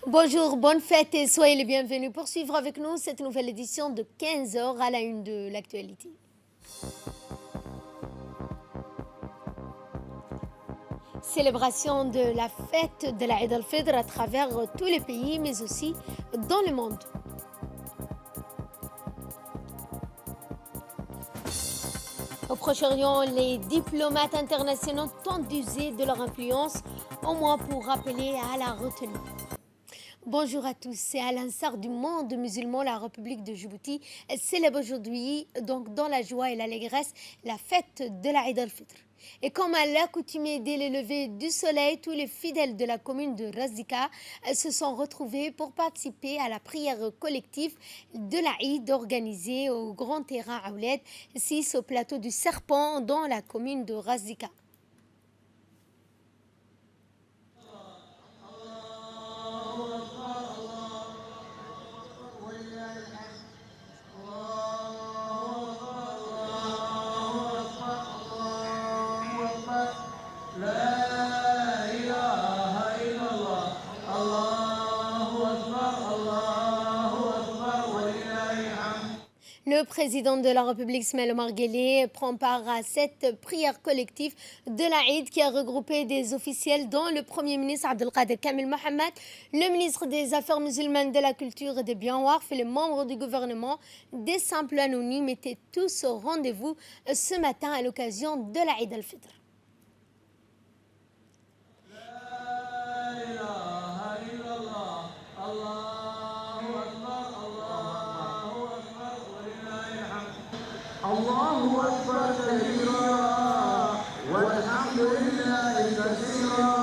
Bonjour, bonne fête et soyez les bienvenus pour suivre avec nous cette nouvelle édition de 15 heures à la une de l'actualité. Célébration de la fête de la Eid al-Fitr à travers tous les pays, mais aussi dans le monde. Au Proche-Orient, les diplomates internationaux tentent d'user de leur influence, au moins pour appeler à la retenue. Bonjour à tous. C'est à l'instar du monde musulman, la République de Djibouti célèbre aujourd'hui, donc dans la joie et l'allégresse, la fête de la Eid al-Fitr. Et comme à l'accoutumée dès le lever du soleil, tous les fidèles de la commune de Razika se sont retrouvés pour participer à la prière collective de la Eid organisée au grand terrain Aouled, 6 au plateau du Serpent dans la commune de Razika. Le président de la République, Ismaël Omar Guelleh, prend part à cette prière collective de la Eid qui a regroupé des officiels dont le Premier ministre Abdelkader Kamel Mohamed, le ministre des Affaires musulmanes, de la Culture et des Biens Warf et les membres du gouvernement. Des simples anonymes étaient tous au rendez-vous ce matin à l'occasion de la Eid al-Fitr. الله أكبر كبيرا والحمد لله كثيرا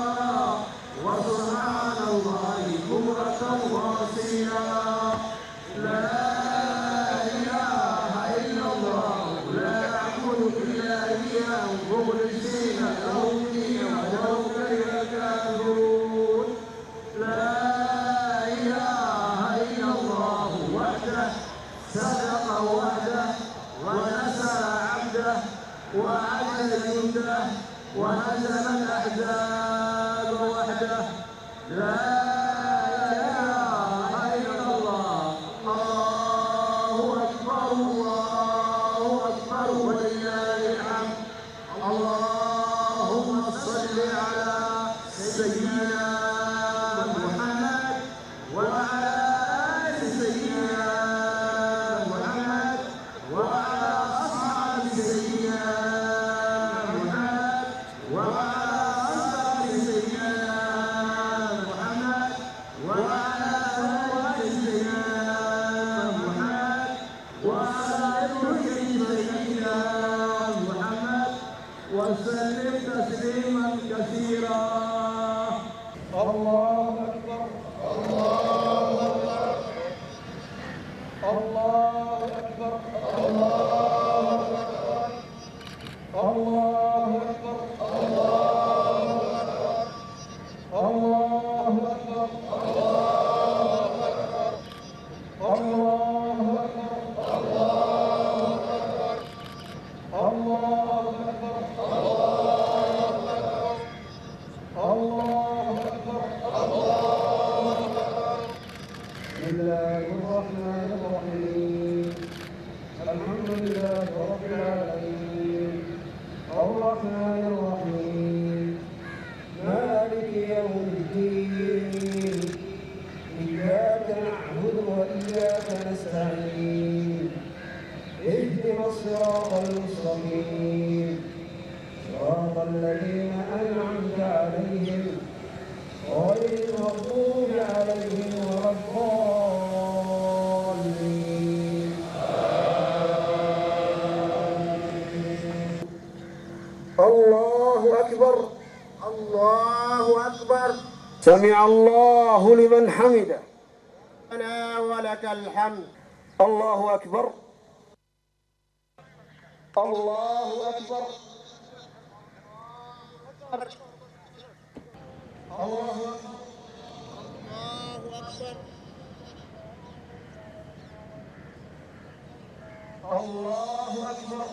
وسبحان الله بكرة وأصيلا لا إله إلا الله لا نعبد إلا إياه مخلصين له الدين ولو كره الكافرون لا إله إلا الله وحده صدق وحده ونصر عبده وأعز جنده وهزم الأحزاب وحده لا إله إلا الله الله أكبر الله أكبر ولله الحمد اللهم صل على سيدنا محمد وعلى آل سيدنا محمد وعلى أصحاب سيدنا محمد وعلى أصحاب سيدنا محمد وعلى أزواج سيدنا محمد وعلى ذرية سيدنا محمد وسلم تسليما كثيرا. الله أكبر الله أكبر الله أكبر الله أكبر الله أكبر الله أكبر الله أكبر الله أكبر الله أكبر الله أكبر الله أكبر الله أكبر. بسم الله الرحمن الرحيم الحمد لله رب العالمين الرحمن الرحيم مالك يوم الدين إياك نعبد وإياك نستعين اهدنا الصراط المستقيم صراط الذين أنعمت عليهم غير المغضوب عليهم ولا الضالين. الله أكبر الله أكبر سمع الله لمن حمده ربنا ولك الحمد. الله أكبر الله أكبر الله أكبر الله أكبر الله أكبر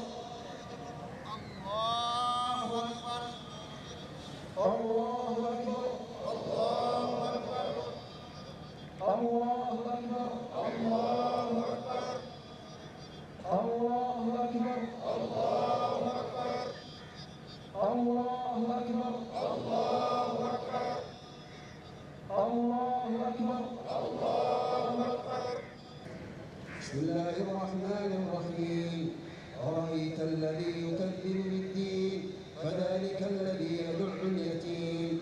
الله أكبر الله أكبر الله أكبر الله أكبر الله أكبر الله أكبر الله أكبر الله أكبر الله أكبر الله أكبر. بسم الله الرحمن الرحيم. أرأيت الذي يكذب بالدين فذلك الذي يدع اليتيم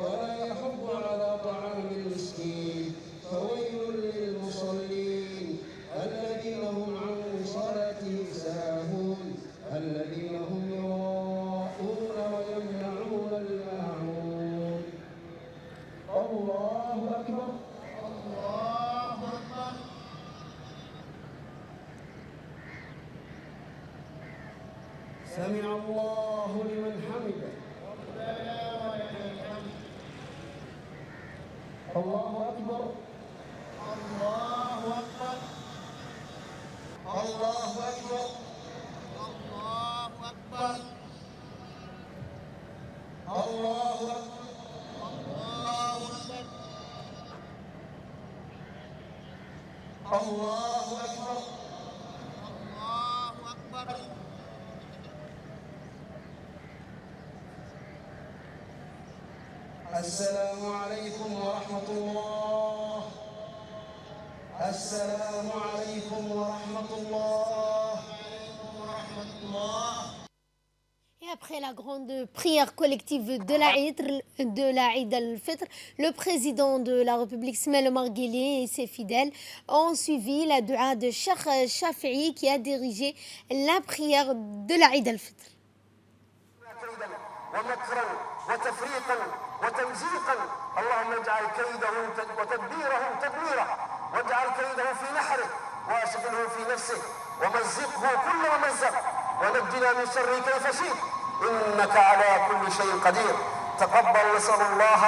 ولا يحض على طعام المسكين فويل للمصلين الذين هم عن صلاتهم ساهون الذين هم يراءون ويمنعون الماعون. الله أكبر الله أكبر. سمع الله لمن حمده. الله أكبر الله أكبر الله أكبر الله أكبر الله أكبر الله أكبر الله أكبر. السلام عليكم ورحمة الله. السلام عليكم ورحمة الله. Et après la grande prière collective de la Eid al-Fitr, le président de la République Ismaël Omar Guelleh et ses fidèles ont suivi la dua de Cheikh Shafi'i qui a dirigé la prière de la Eid al-Fitr. وتفريقا وتمزيقا اللهم اجعل كيده وتدبيره تدميره واجعل كيده في نحره واشغله في نفسه ومزقه كل ممزق ونجنا من شر كيف شئت انك على كل شيء قدير. تقبل نسال الله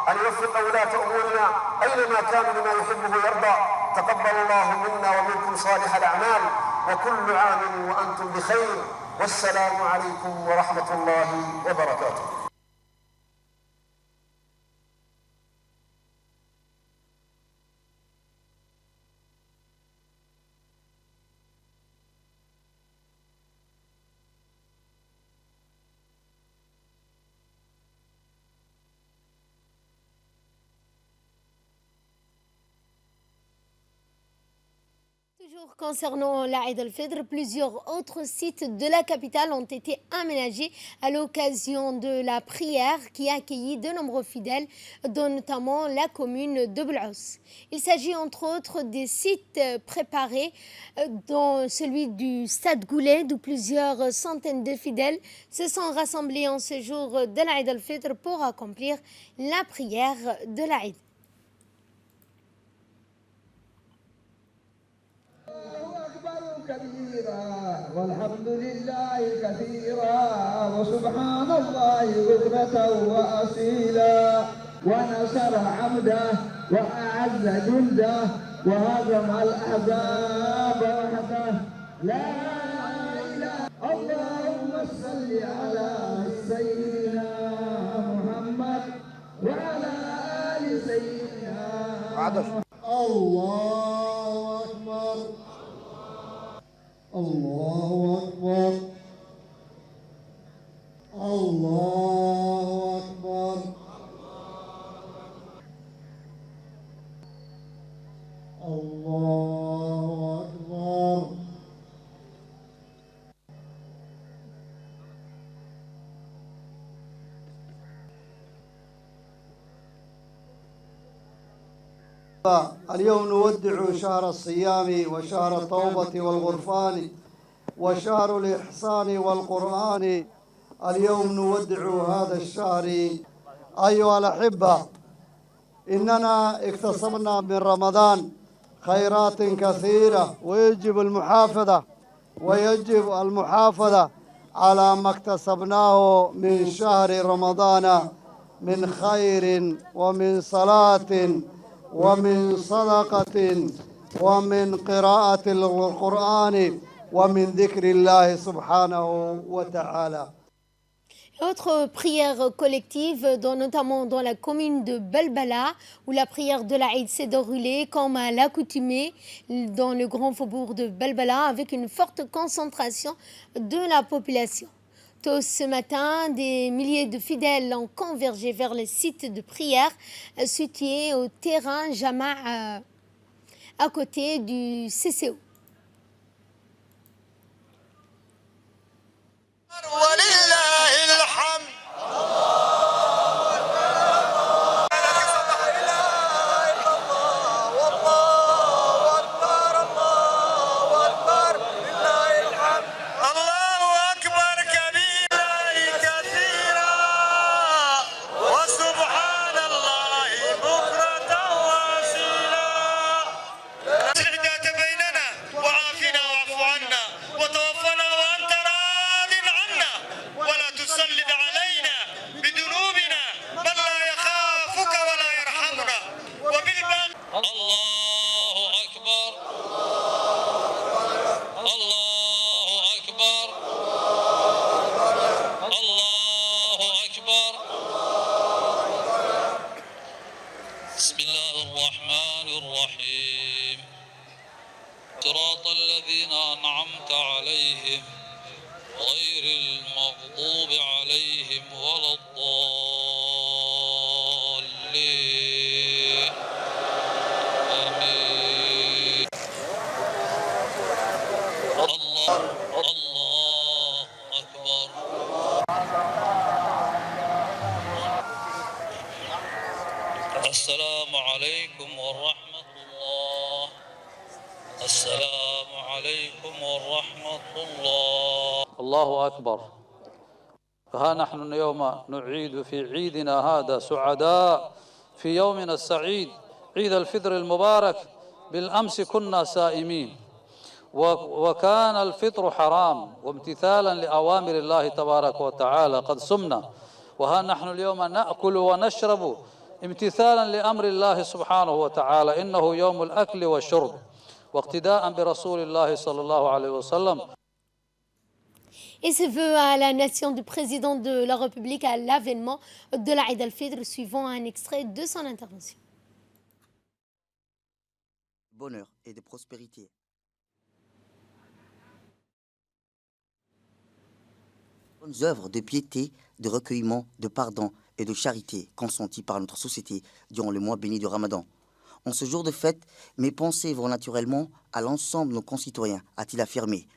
ان يوفق ولاة امورنا اينما كانوا لما يحبه ويرضى. تقبل الله منا ومنكم صالح الاعمال وكل عام وانتم بخير والسلام عليكم ورحمه الله وبركاته. Toujours concernant la Eid al-Fitr, plusieurs autres sites de la capitale ont été aménagés à l'occasion de la prière qui a accueilli de nombreux fidèles, dont notamment la commune de Belhouz. Il s'agit entre autres des sites préparés, dont celui du Stade Goulet, où plusieurs centaines de fidèles se sont rassemblés en ce jour de la Eid al-Fitr pour accomplir la prière de la Eid. كبيرا والحمد لله كثيرا وسبحان الله بكرة وأصيلا ونصر عبده وأعز جنده وهزم الأحزاب وحده لا إله. اللهم صل على سيدنا محمد وعلى آل سيدنا محمد. الله أكبر الله أكبر الله أكبر الله أكبر. اليوم نودع شهر الصيام وشهر التوبة والغفران وشهر الإحسان والقرآن. اليوم نودع هذا الشهر أيها الأحبة. إننا اكتسبنا من رمضان خيرات كثيرة ويجب المحافظة على ما اكتسبناه من شهر رمضان من خير ومن صلاة ومن صدقة ومن قراءة القرآن ومن ذكر الله سبحانه وتعالى. Autre prière collective, notamment dans la commune de Balbala, où la prière de l'Aïd s'est déroulée comme à l'accoutumée dans le grand faubourg de Balbala, avec une forte concentration de la population. Tôt ce matin, des milliers de fidèles ont convergé vers le site de prière situé au terrain Jama à côté du CCO. بسم الله الرحمن الرحيم صراط الذين أنعمت عليهم غير المغضوب عليهم ولا الضالين آمين الله أكبر السلام عليكم ورحمة الله السلام عليكم ورحمة الله الله أكبر. ها نحن اليوم نعيد في عيدنا هذا سعداء في يومنا السعيد عيد الفطر المبارك. بالأمس كنا سائمين وكان الفطر حرام وامتثالا لأوامر الله تبارك وتعالى قد صمنا، وها نحن اليوم نأكل ونشرب امتثالا لأمر الله سبحانه وتعالى إنه يوم الأكل والشرب واقتداء برسول الله صلى الله عليه وسلم. Et ce vœu à la nation du président de la République à l'avènement de l'Aïd al-Fitr, suivant un extrait de son intervention. Bonheur et de prospérité. Bonnes œuvres de piété, de recueillement, de pardon et de charité consenties par notre société durant le mois béni du Ramadan. En ce jour de fête, mes pensées vont naturellement à l'ensemble de nos concitoyens, a-t-il affirmé.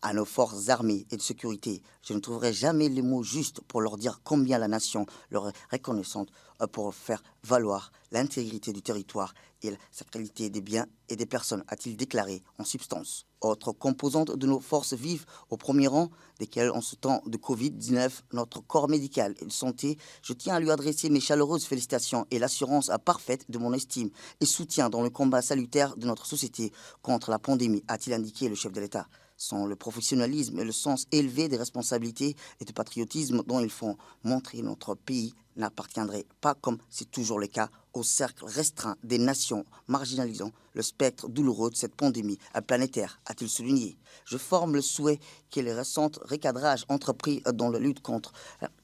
À nos forces armées et de sécurité, je ne trouverai jamais les mots justes pour leur dire combien la nation leur est reconnaissante pour faire valoir l'intégrité du territoire et la sacralité des biens et des personnes, a-t-il déclaré en substance. Autre composante de nos forces vives, au premier rang desquelles en ce temps de Covid-19, notre corps médical et de santé, je tiens à lui adresser mes chaleureuses félicitations et l'assurance parfaite de mon estime et soutien dans le combat salutaire de notre société contre la pandémie, a-t-il indiqué le chef de l'État. Sans le professionnalisme et le sens élevé des responsabilités et du patriotisme dont ils font montrer notre pays n'appartiendrait pas, comme c'est toujours le cas, au cercle restreint des nations marginalisant le spectre douloureux de cette pandémie planétaire, a-t-il souligné. Je forme le souhait que les récents recadrages entrepris dans la lutte contre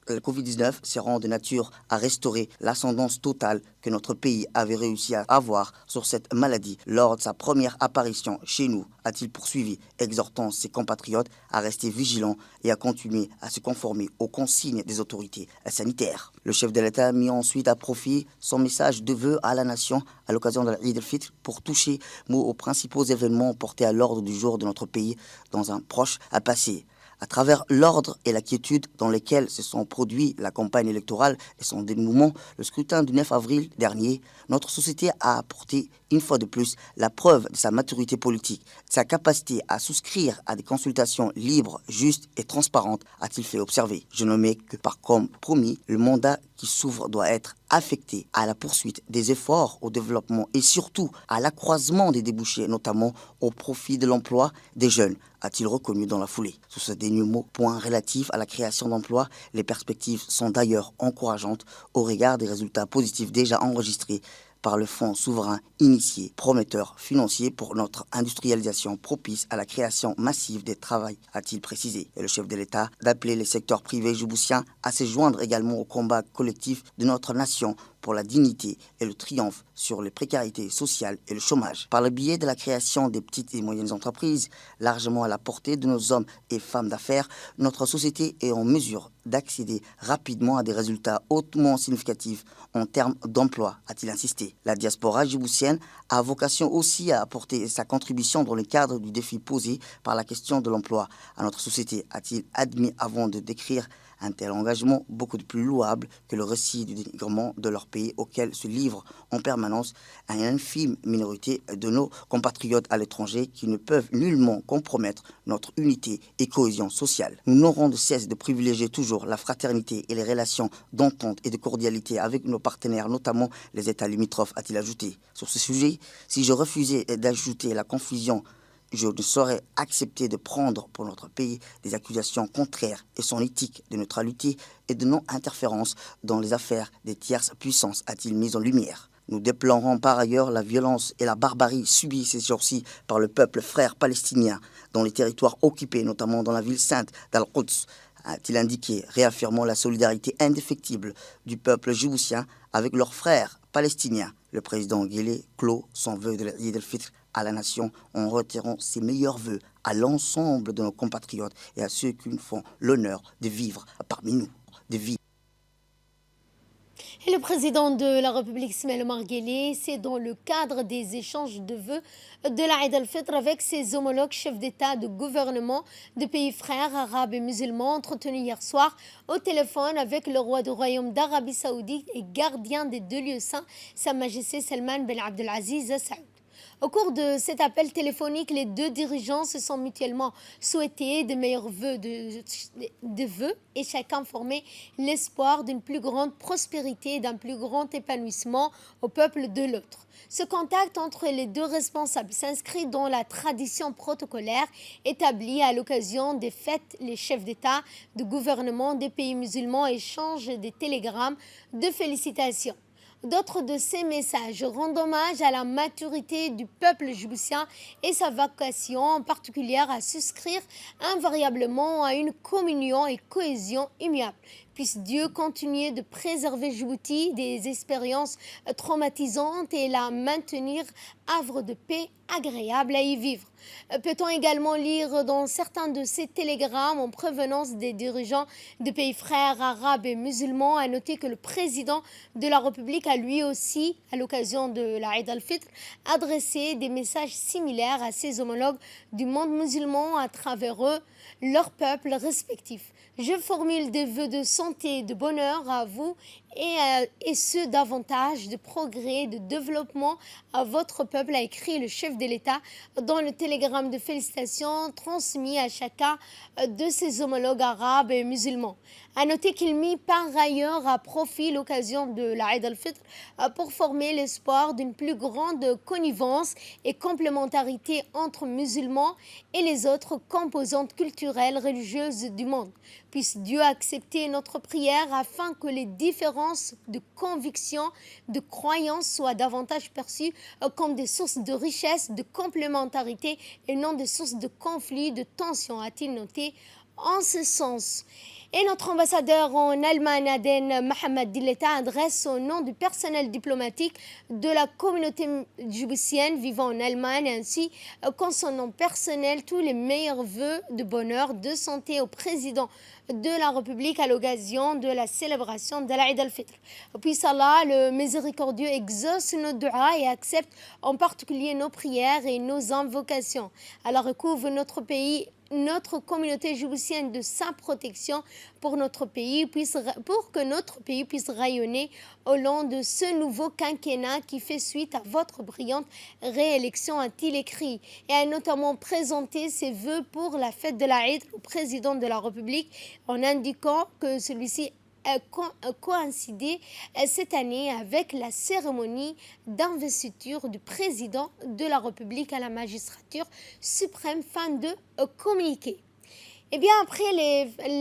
le Covid-19 seront de nature à restaurer l'ascendance totale que notre pays avait réussi à avoir sur cette maladie lors de sa première apparition chez nous, a-t-il poursuivi, exhortant ses compatriotes à rester vigilants et à continuer à se conformer aux consignes des autorités sanitaires. Le chef de l'État a mis ensuite à profit son message de vœux à la nation à l'occasion de l'Eid al-Fitr pour toucher mot aux principaux événements portés à l'ordre du jour de notre pays dans un proche à passer. À travers l'ordre et la quiétude dans lesquels se sont produits la campagne électorale et son dénouement, le scrutin du 9 avril dernier, notre société a apporté une fois de plus la preuve de sa maturité politique, de sa capacité à souscrire à des consultations libres, justes et transparentes, a-t-il fait observer. Je ne mets que par comme promis, le mandat qui s'ouvre doit être affecté à la poursuite des efforts au développement et surtout à l'accroissement des débouchés, notamment au profit de l'emploi des jeunes, a-t-il reconnu dans la foulée. Sous ce dénouement, point relatif à la création d'emplois, les perspectives sont d'ailleurs encourageantes au regard des résultats positifs déjà enregistrés par le fonds souverain initié, prometteur financier pour notre industrialisation propice à la création massive des travails, a-t-il précisé. Et le chef de l'État d'appeler les secteurs privés djiboutiens à se joindre également au combat collectif de notre nation pour la dignité et le triomphe sur les précarités sociales et le chômage. Par le biais de la création des petites et moyennes entreprises, largement à la portée de nos hommes et femmes d'affaires, notre société est en mesure d'accéder rapidement à des résultats hautement significatifs en termes d'emploi, a-t-il insisté. La diaspora djiboutienne a vocation aussi à apporter sa contribution dans le cadre du défi posé par la question de l'emploi à notre société, a-t-il admis avant de décrire un tel engagement beaucoup de plus louable que le récit du dénigrement de leur pays auquel se livre en permanence une infime minorité de nos compatriotes à l'étranger qui ne peuvent nullement compromettre notre unité et cohésion sociale. Nous n'aurons de cesse de privilégier toujours la fraternité et les relations d'entente et de cordialité avec nos partenaires, notamment les États limitrophes, a-t-il ajouté. Sur ce sujet, si je refusais d'ajouter la confusion, je ne saurais accepter de prendre pour notre pays des accusations contraires et son éthique de neutralité et de non-interférence dans les affaires des tierces puissances, a-t-il mis en lumière. Nous déplorons par ailleurs la violence et la barbarie subies ces jours-ci par le peuple frère palestinien dans les territoires occupés, notamment dans la ville sainte d'Al-Quds, a-t-il indiqué, réaffirmant la solidarité indéfectible du peuple djiboutien avec leurs frères palestiniens. Le président Guelleh clôt son vœu de l'Eid al-Fitr à la nation en retirant ses meilleurs vœux à l'ensemble de nos compatriotes et à ceux qui nous font l'honneur de vivre parmi nous, de vivre. Et le président de la République, Ismaël Omar Guelleh, c'est dans le cadre des échanges de vœux de la Eid al-Fitr avec ses homologues chefs d'État de gouvernement de pays frères arabes et musulmans entretenus hier soir au téléphone avec le roi du royaume d'Arabie Saoudite et gardien des deux lieux saints, Sa Majesté Salman Ben Abdelaziz Al Saoud. Au cours de cet appel téléphonique, les deux dirigeants se sont mutuellement souhaités de meilleurs vœux et chacun formait l'espoir d'une plus grande prospérité et d'un plus grand épanouissement au peuple de l'autre. Ce contact entre les deux responsables s'inscrit dans la tradition protocolaire établie à l'occasion des fêtes. Les chefs d'État, de gouvernement des pays musulmans échangent des télégrammes de félicitations. D'autres de ces messages rendent hommage à la maturité du peuple djiboutien et sa vocation en particulier à souscrire invariablement à une communion et cohésion immuable. Puisse Dieu continuer de préserver Djibouti des expériences traumatisantes et la maintenir havre de paix agréable à y vivre. Peut-on également lire dans certains de ces télégrammes en provenance des dirigeants de pays frères arabes et musulmans, à noter que le président de la République a lui aussi, à l'occasion de la Eid al-Fitr, adressé des messages similaires à ses homologues du monde musulman à travers eux, leurs peuples respectifs. Je formule des vœux de santé et de bonheur à vous et ce davantage de progrès et de développement à votre peuple, a écrit le chef de l'État dans le télégramme de félicitations transmis à chacun de ses homologues arabes et musulmans. À noter qu'il mit par ailleurs à profit l'occasion de la Eid al-Fitr pour former l'espoir d'une plus grande connivence et complémentarité entre musulmans et les autres composantes culturelles religieuses du monde. Puisse Dieu accepter notre prière afin que les différences de conviction, de croyance soient davantage perçues comme des sources de richesse, de complémentarité et non des sources de conflit, de tension, a-t-il noté en ce sens. Et notre ambassadeur en Allemagne, Aden Mohamed Dileta, adresse au nom du personnel diplomatique de la communauté djiboutienne vivant en Allemagne ainsi qu'en son nom personnel tous les meilleurs vœux de bonheur, de santé au président de la République à l'occasion de la célébration de la Eid al-Fitr. Puisse Allah, le miséricordieux, exauce nos duas et accepte en particulier nos prières et nos invocations. Alors recouvre notre pays, notre communauté djiboutienne de sa protection pour que notre pays puisse rayonner au long de ce nouveau quinquennat qui fait suite à votre brillante réélection, a-t-il écrit, et a notamment présenté ses vœux pour la fête de la Eid au président de la République en indiquant que celui-ci coïncidé cette année avec la cérémonie d'investiture du président de la République à la magistrature suprême. Fin de communiqué. Eh bien, après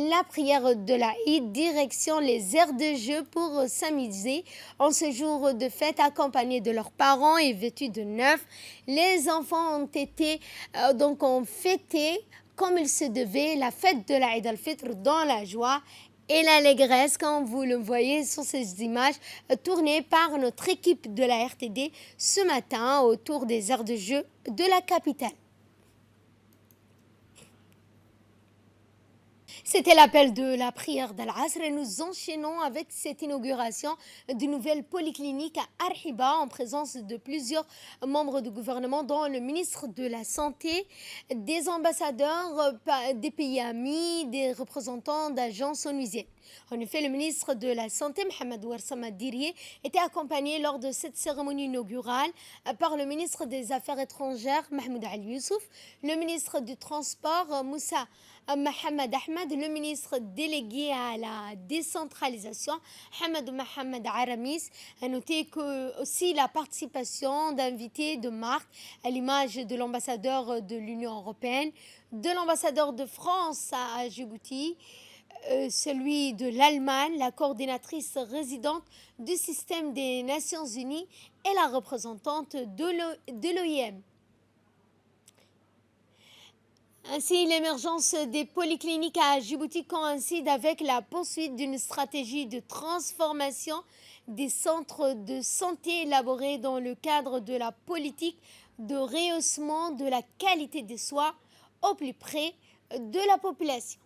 la prière de la Eid, direction les aires de jeu pour s'amuser en ce jour de fête, accompagnés de leurs parents et vêtus de neuf. Les enfants ont fêté comme il se devait la fête de la Eid al-Fitr dans la joie et l'allégresse, comme vous le voyez sur ces images tournées par notre équipe de la RTD ce matin autour des aires de jeu de la capitale. C'était l'appel de la prière d'Al-Asr et nous enchaînons avec cette inauguration d'une nouvelle polyclinique à Arhiba en présence de plusieurs membres du gouvernement dont le ministre de la Santé, des ambassadeurs des pays amis, des représentants d'agences onusiennes. En effet, le ministre de la Santé, Mohamed Ouarsama Dirié, était accompagné lors de cette cérémonie inaugurale par le ministre des Affaires étrangères, Mahmoud Ali Youssouf, le ministre du Transport, Moussa Mohamed Ahmed, le ministre délégué à la décentralisation, Hamadou Mohamed Aramis. A noté que aussi la participation d'invités de marque à l'image de l'ambassadeur de l'Union européenne, de l'ambassadeur de France à Djibouti, celui de l'Allemagne, la coordinatrice résidente du système des Nations Unies et la représentante de l'OIM. Ainsi, l'émergence des polycliniques à Djibouti coïncide avec la poursuite d'une stratégie de transformation des centres de santé élaborés dans le cadre de la politique de rehaussement de la qualité des soins au plus près de la population.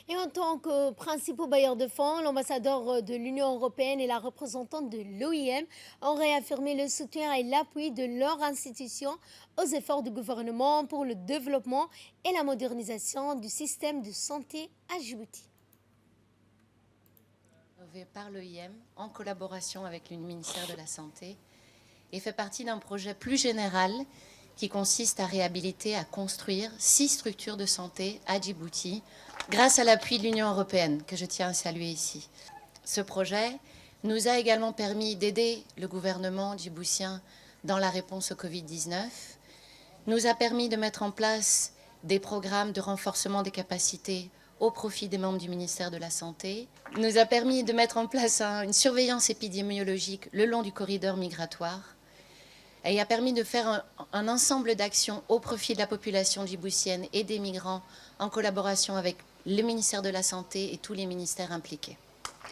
Et en tant que principaux bailleurs de fonds, l'ambassadeur de l'Union européenne et la représentante de l'OIM ont réaffirmé le soutien et l'appui de leur institution aux efforts du gouvernement pour le développement et la modernisation du système de santé à Djibouti. Par l'OIM, en collaboration avec le ministère de la Santé, et fait partie d'un projet plus général qui consiste à réhabiliter, à construire 6 structures de santé à Djibouti, grâce à l'appui de l'Union européenne, que je tiens à saluer ici. Ce projet nous a également permis d'aider le gouvernement djiboutien dans la réponse au Covid-19, nous a permis de mettre en place des programmes de renforcement des capacités au profit des membres du ministère de la Santé, nous a permis de mettre en place une surveillance épidémiologique le long du corridor migratoire, et a permis de faire un ensemble d'actions au profit de la population djiboutienne et des migrants en collaboration avec le ministère de la Santé et tous les ministères impliqués.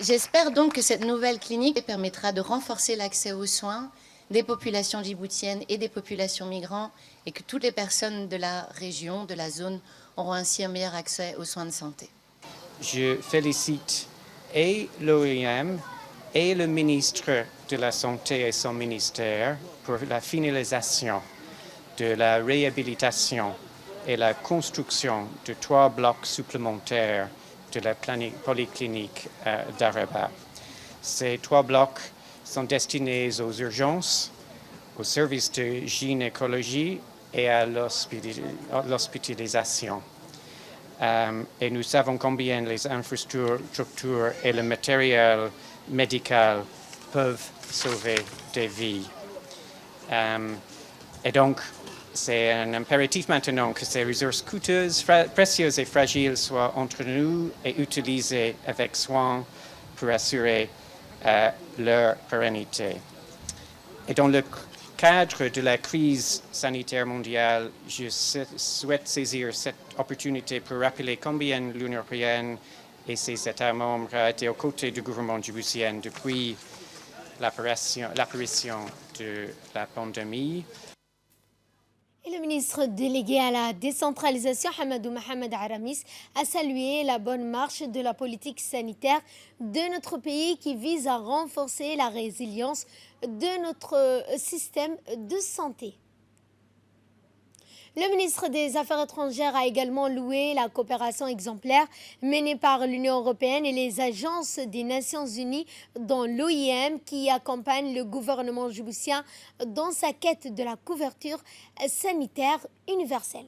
J'espère donc que cette nouvelle clinique permettra de renforcer l'accès aux soins des populations djiboutiennes et des populations migrantes et que toutes les personnes de la région, de la zone, auront ainsi un meilleur accès aux soins de santé. Je félicite et l'OIM et le ministre de la Santé et son ministère pour la finalisation de la réhabilitation et la construction de 3 blocs supplémentaires de la polyclinique d'Arhiba. Ces 3 blocs sont destinés aux urgences, aux services de gynécologie et à l'hospitalisation. Et nous savons combien les infrastructures et le matériel médical peuvent sauver des vies. Et donc, c'est un impératif maintenant que ces ressources coûteuses, précieuses et fragiles soient entre nous et utilisées avec soin pour assurer leur pérennité. Et dans le cadre de la crise sanitaire mondiale, je souhaite saisir cette opportunité pour rappeler combien l'Union européenne et ses États membres ont été aux côtés du gouvernement djiboutien depuis l'apparition de la pandémie. Et Le ministre délégué à la décentralisation, Hamadou Mohamed Aramis, a salué la bonne marche de la politique sanitaire de notre pays qui vise à renforcer la résilience de notre système de santé. Le ministre des Affaires étrangères a également loué la coopération exemplaire menée par l'Union européenne et les agences des Nations unies, dont l'OIM, qui accompagne le gouvernement djiboutien dans sa quête de la couverture sanitaire universelle.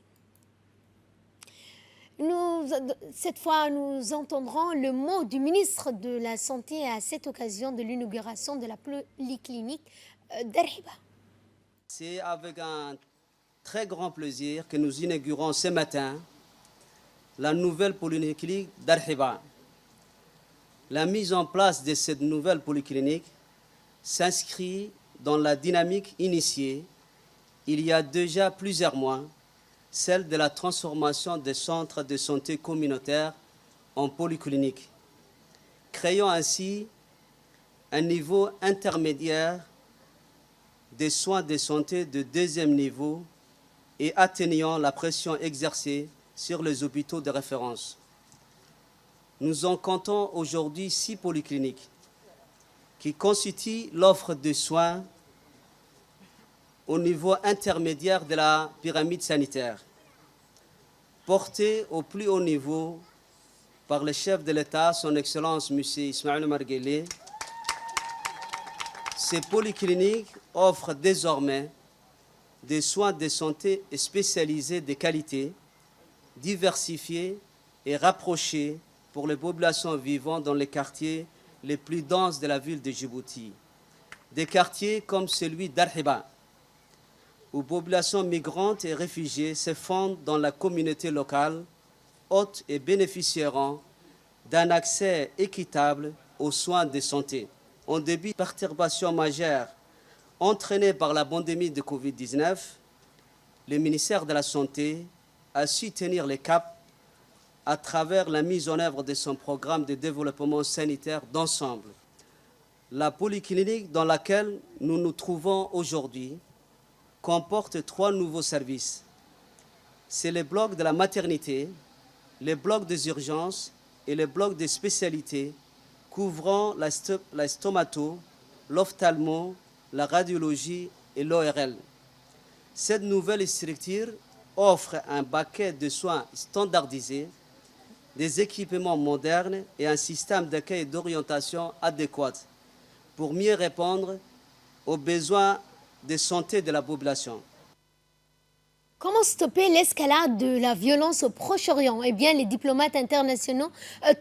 Cette fois, nous entendrons le mot du ministre de la Santé à cette occasion de l'inauguration de la polyclinique d'Arhiba. C'est avec un très grand plaisir que nous inaugurons ce matin la nouvelle polyclinique d'Arhiba. La mise en place de cette nouvelle polyclinique s'inscrit dans la dynamique initiée il y a déjà plusieurs mois, celle de la transformation des centres de santé communautaires en polycliniques, créant ainsi un niveau intermédiaire des soins de santé de deuxième niveau et atteignant la pression exercée sur les hôpitaux de référence. Nous en comptons aujourd'hui 6 polycliniques qui constituent l'offre de soins au niveau intermédiaire de la pyramide sanitaire, portée au plus haut niveau par le chef de l'État, son Excellence M. Ismaël Omar Guelleh. Ces polycliniques offrent désormais des soins de santé spécialisés de qualité, diversifiés et rapprochés pour les populations vivant dans les quartiers les plus denses de la ville de Djibouti. Des quartiers comme celui d'Arhiba, où populations migrantes et réfugiées se fondent dans la communauté locale, hôtes et bénéficieront d'un accès équitable aux soins de santé. En début de perturbations majeures entraîné par la pandémie de Covid-19, le ministère de la Santé a su tenir le cap à travers la mise en œuvre de son programme de développement sanitaire d'ensemble. La polyclinique dans laquelle nous nous trouvons aujourd'hui comporte 3 nouveaux services. C'est le bloc de la maternité, le bloc des urgences et le bloc des spécialités couvrant la stomato, l'ophtalmo, la radiologie et l'ORL. Cette nouvelle structure offre un paquet de soins standardisés, des équipements modernes et un système d'accueil et d'orientation adéquat pour mieux répondre aux besoins de santé de la population. Comment stopper l'escalade de la violence au Proche-Orient? Eh bien, les diplomates internationaux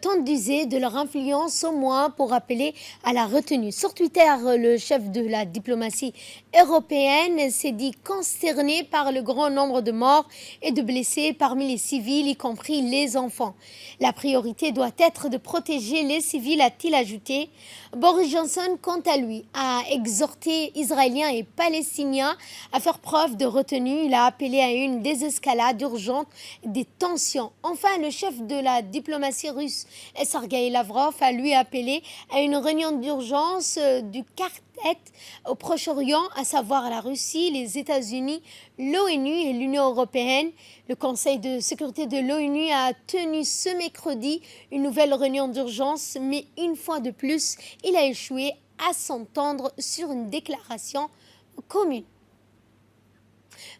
tentent d'user de leur influence au moins pour appeler à la retenue. Sur Twitter, le chef de la diplomatie européenne s'est dit consterné par le grand nombre de morts et de blessés parmi les civils, y compris les enfants. La priorité doit être de protéger les civils, a-t-il ajouté. Boris Johnson, quant à lui, a exhorté Israéliens et Palestiniens à faire preuve de retenue. Il a appelé à une désescalade urgente des tensions. Enfin, le chef de la diplomatie russe, Sergueï Lavrov, a lui appelé à une réunion d'urgence du quartet au Proche-Orient, à savoir la Russie, les États-Unis, l'ONU et l'Union européenne. Le Conseil de sécurité de l'ONU a tenu ce mercredi une nouvelle réunion d'urgence, mais une fois de plus, il a échoué à s'entendre sur une déclaration commune.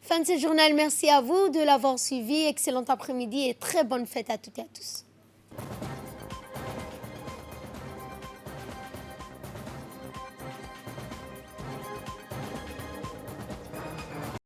Fin de ce journal, merci à vous de l'avoir suivi. Excellent après-midi et très bonne fête à toutes et à tous.